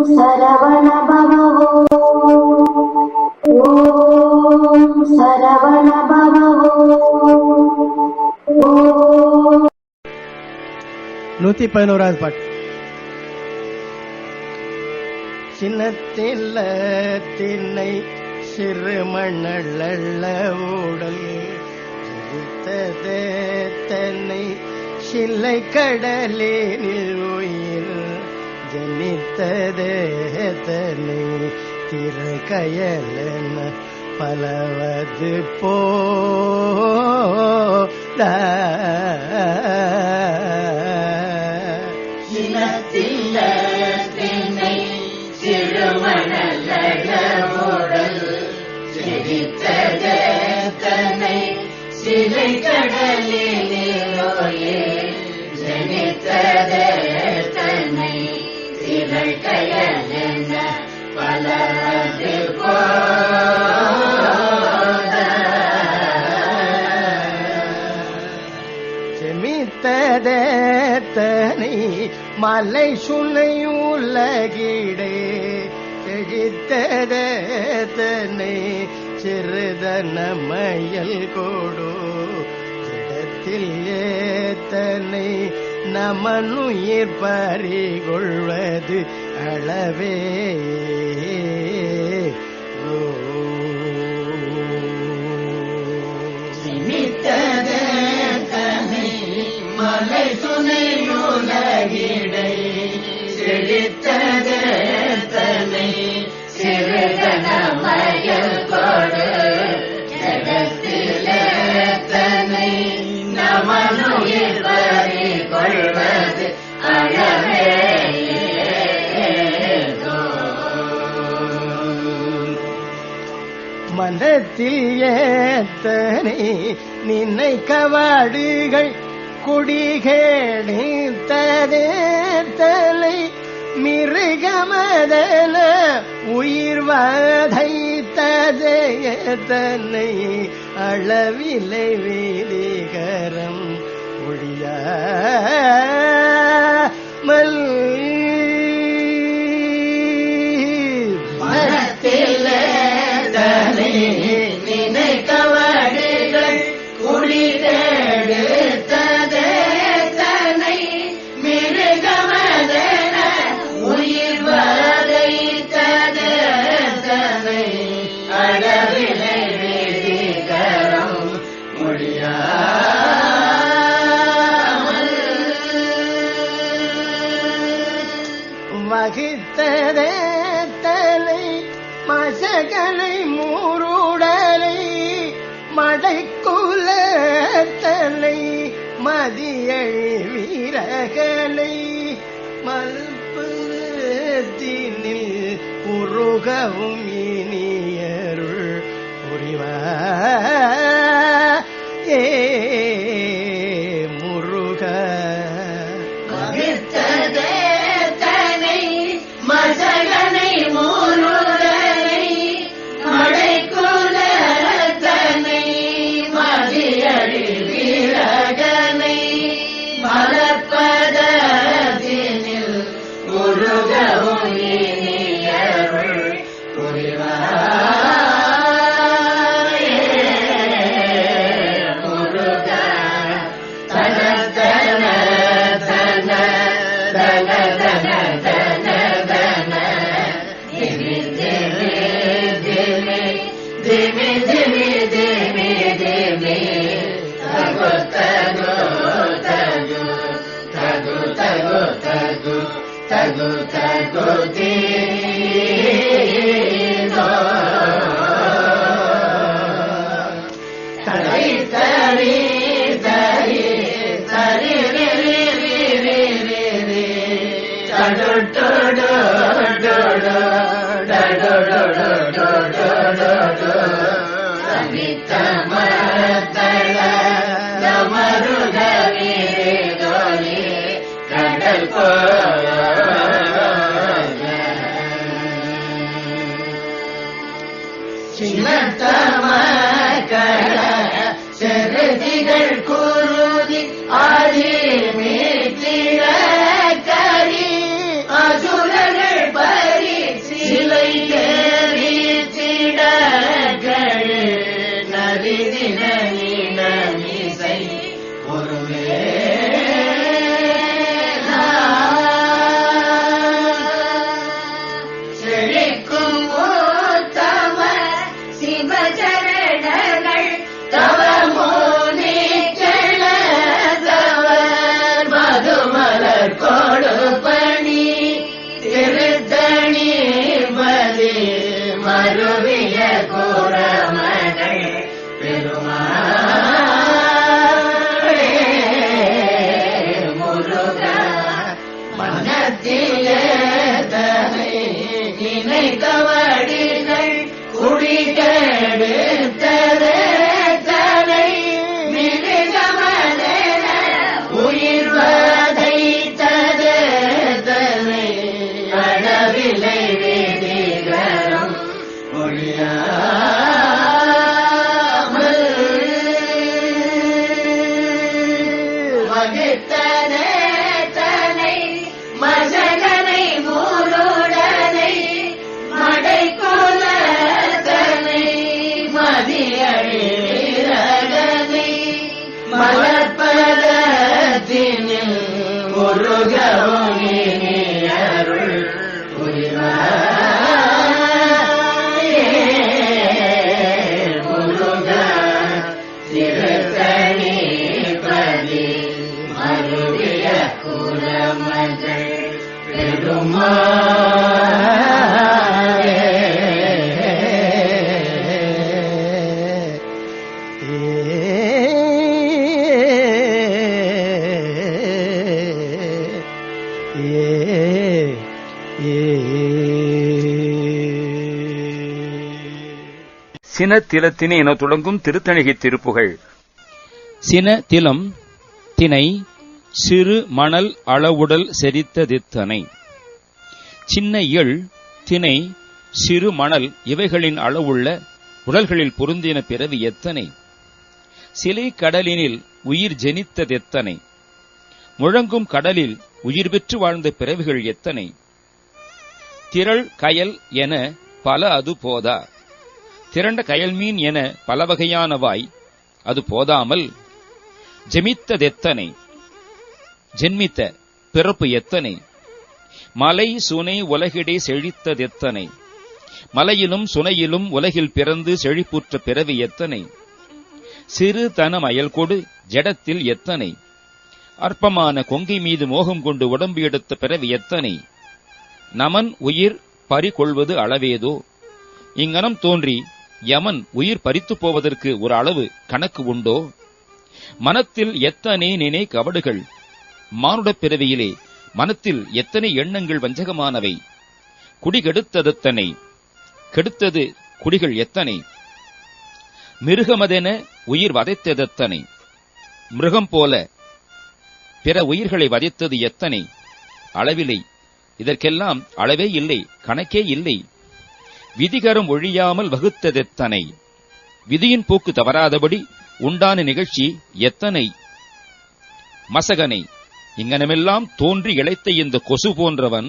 சரவண பவோ ஓம் சரவண பவோ 111வது பாட்டு. சின்னத்தில்ல திண்ணை சிறுமணல்ல ஊடல் தன்னை சில்லை கடலினில் உயிர் ஜனித்ததே தன்னை திறகயலன பலவது போல சின்னத்தில்ல திண்ணை சிறுமணல்ல ஊடல் ஜனித்ததே தன்னை சிலை கடலிலே ஜனித்ததே தன்னை சிலை கயலென பலவது போல ஜெமித்ததே தன்னை மலை சுனை உலகிடே செழித்ததே தன்னை சிறுதன மயல் கோடு இடத்தில் ஏத்தனை நமனுயிர் பறிகொள்வது அளவே சிமித்ததே தன்னை மலை சுனை உலகிடை செழித்ததே தன்னை சிறுதன மயல் கொடு ஜகத்திலே தன்னை நமனுயிர் பறிகொள்வது அழவே மனத்தில் ஏத்தனை நின்னை கவாடுகள் குடிகேடித்ததே தலை மிருகமதன உயிர் வதைத்ததே தன்னை அளவிலை வீதிகரம் ஒழியாமல் மனத்தில் தன்னை நினை கவடுகள் குடிதெடுத்ததே தன்னை மிருகமதன உயிர் வதைத்ததே தன்னை அளவிலை வீதிகரம் முடியாமல் வகித்ததே தலை மசகளை மூருடலை மடைக்குல தலை மதியழி வீரகலை மல்புத்தினில் உருகவும் இனியருள் புரிவாயே முருக வகித்ததே தன்னை மசகனை மூருடலை மடைக்குல தன்னை மதியழி வீரகனை மலர்ப்பதனில் முருகவும் இனியருள் புரிவாயே முருக தன தன தன தன தன தன தன திமி திமி திமி திமி திமி திமி திமி தகு தகு தகு தகு தகு தகு தகு தகு தீனோ தரி தரி தரி தரி ரி ரி ரி ரி ரி ரி டடு டடு டடு டடு டடு டடு டடு சமித்தமத்தள நமருக வீரேதோலி கடல் போல சின்னத்தமக்கள செருதிகள் குருதி ஆதி மீட்டிட கரி அசுரர்கள் பரி தனை நினைத்தவடிகள் குடிகெடுத்ததே தனை மிருகமதென உயிர்வதை ததே தனை அளவிலை வேதிகளும் ஒழியாமல் வகுத்ததே தனை மசகனை மூருடனை மடைக்கோல தனை மதியழிரகனை மலர்பதத்தினில் முருகவும் இனியருள் புரிவாயே முருக திருத்தணி பதி மருவிய குலமகள் பெருமாளே. சினத்திலத்தினை என தொடங்கும் திருத்தணிகை திருப்புகழ். சின திலம் திணை சிறு மணல் அளவுடல் செரித்ததித்தனை. சின்ன இயல் திணை சிறு மணல் இவைகளின் அளவுள்ள உடல்களில் பொருந்தின பிறவி எத்தனை. சிலை கடலினில் உயிர் ஜெனித்ததெத்தனை. முழங்கும் கடலில் உயிர் பெற்று வாழ்ந்த பிறவிகள் எத்தனை. திரள் கயல் என பல அது போதா. திரண்ட கயல்மீன் என பல வகையானவாய் அது போதாமல் ஜெமித்ததெத்தனை. ஜென்மித்த பிறப்பு எத்தனை. மலை சுனை உலகிடை செழித்ததெத்தனை. மலையிலும் சுனையிலும் உலகில் பிறந்து செழிப்புற்ற பிறவி எத்தனை. சிறு தனம் அயல்கொடு ஜடத்தில் எத்தனை. அற்பமான கொங்கை மீது மோகம் கொண்டு உடம்பு எடுத்த பிறவி எத்தனை. நமன் உயிர் பறிகொள்வது அளவேதோ. இங்கனம் தோன்றி யமன் உயிர் பறித்துப் போவதற்கு ஒரு அளவு கணக்கு உண்டோ. மனத்தில் எத்தனை நினை கவடுகள். மானுடப் பிறவியிலே மனத்தில் எத்தனை எண்ணங்கள் வஞ்சகமானவை. குடி கெடுத்ததெத்தனை. கெடுத்தது குடிகள் எத்தனை. மிருகமதென உயிர் வதைத்ததெத்தனை. மிருகம் போல பிற உயிர்களை வதைத்தது எத்தனை. அளவில்லை. இதற்கெல்லாம் அளவே இல்லை, கணக்கே இல்லை. விதிகரம் ஒழியாமல் வகுத்ததெத்தனை. விதியின் போக்கு தவறாதபடி உண்டான நிகழ்ச்சி எத்தனை. மசகனை இங்கனமெல்லாம் தோன்றி இழைத்த இந்த கொசு போன்றவன்.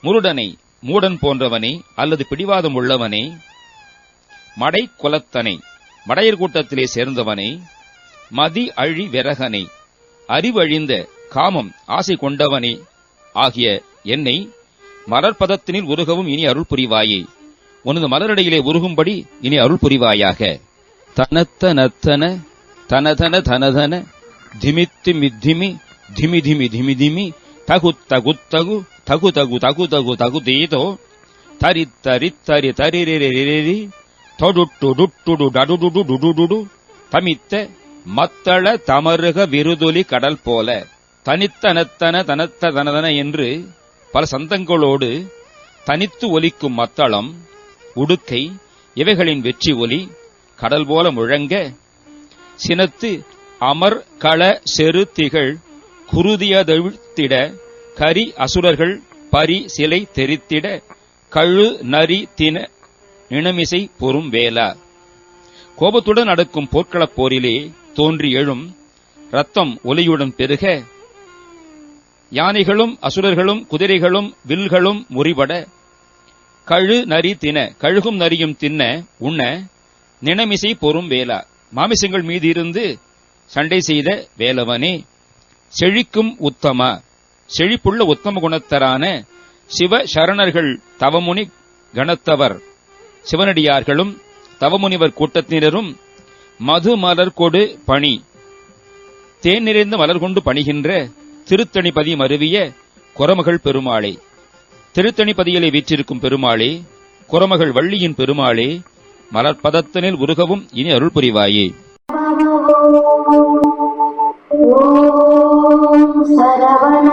முருடனை மூடன் போன்றவனே அல்லது பிடிவாதம் உள்ளவனே. மடை குலத்தனை மடையர் கூட்டத்திலே சேர்ந்தவனே. மதி அழி விரகனை அறிவழிந்த காமம் ஆசை கொண்டவனே ஆகிய என்னை மலர்பதத்தினில் உருகவும் இனி அருள் புரிவாயே. உனது மலரடையிலே உருகும்படி இனி அருள் புரிவாயாக. தனத்த நத்தன தனதன தனதன திமித்து மித்திமி திமி திமி திமி திமி தகு தகு தகு தகு தகு தகு தகு தகு தேதோ தரித்தரித்தரி தரிரி தொடுட்டுடுட்டுடு டடுடுடு டுடுடு தமித்த மத்தள தமருக விருதொலி கடல் போல. தனித்தனத்தன தனத்த தனதன என்று பல சந்தங்களோடு தனித்து ஒலிக்கும் மத்தளம் உடுக்கை இவைகளின் வெற்றி ஒலி கடல் போல முழங்க. சினத்து அமர் கள செரு திகழ் குருதியதழ்த்திட கரி அசுரர்கள் பரி சிலை தெரித்திட கழு நரி தின நிணமிசை பொறும் வேலா. கோபத்துடன் நடக்கும் போர்க்களப் போரிலே தோன்றி எழும் ரத்தம் ஒலியுடன் பெருக யானைகளும் அசுரர்களும் குதிரைகளும் வில்களும் முறிபட கழு நரி தின கழுகும் நரியும் தின்ன உண்ண நிணமிசை பொறும் வேலா. மாமிசங்கள் மீது இருந்து சண்டை செய்த வேலவனே. செழிக்கும் உத்தம செழிப்புள்ள உத்தம குணத்தரான சிவ சரணர்கள் தவமுனி கணத்தவர் சிவனடியார்களும் தவமுனிவர் கூட்டத்தினரும் மது மலர் கொடு பணி தேன் நிறைந்த மலர் கொண்டு பணிகின்ற திருத்தணிபதி மருவிய குரமகள் பெருமாளே. திருத்தணிபதியிலே வீற்றிருக்கும் பெருமாளே, குரமகள் வள்ளியின் பெருமாளே, மலர்பதத்தனில் உருகவும் இனி அருள் புரிவாயே. ஓம் சரவண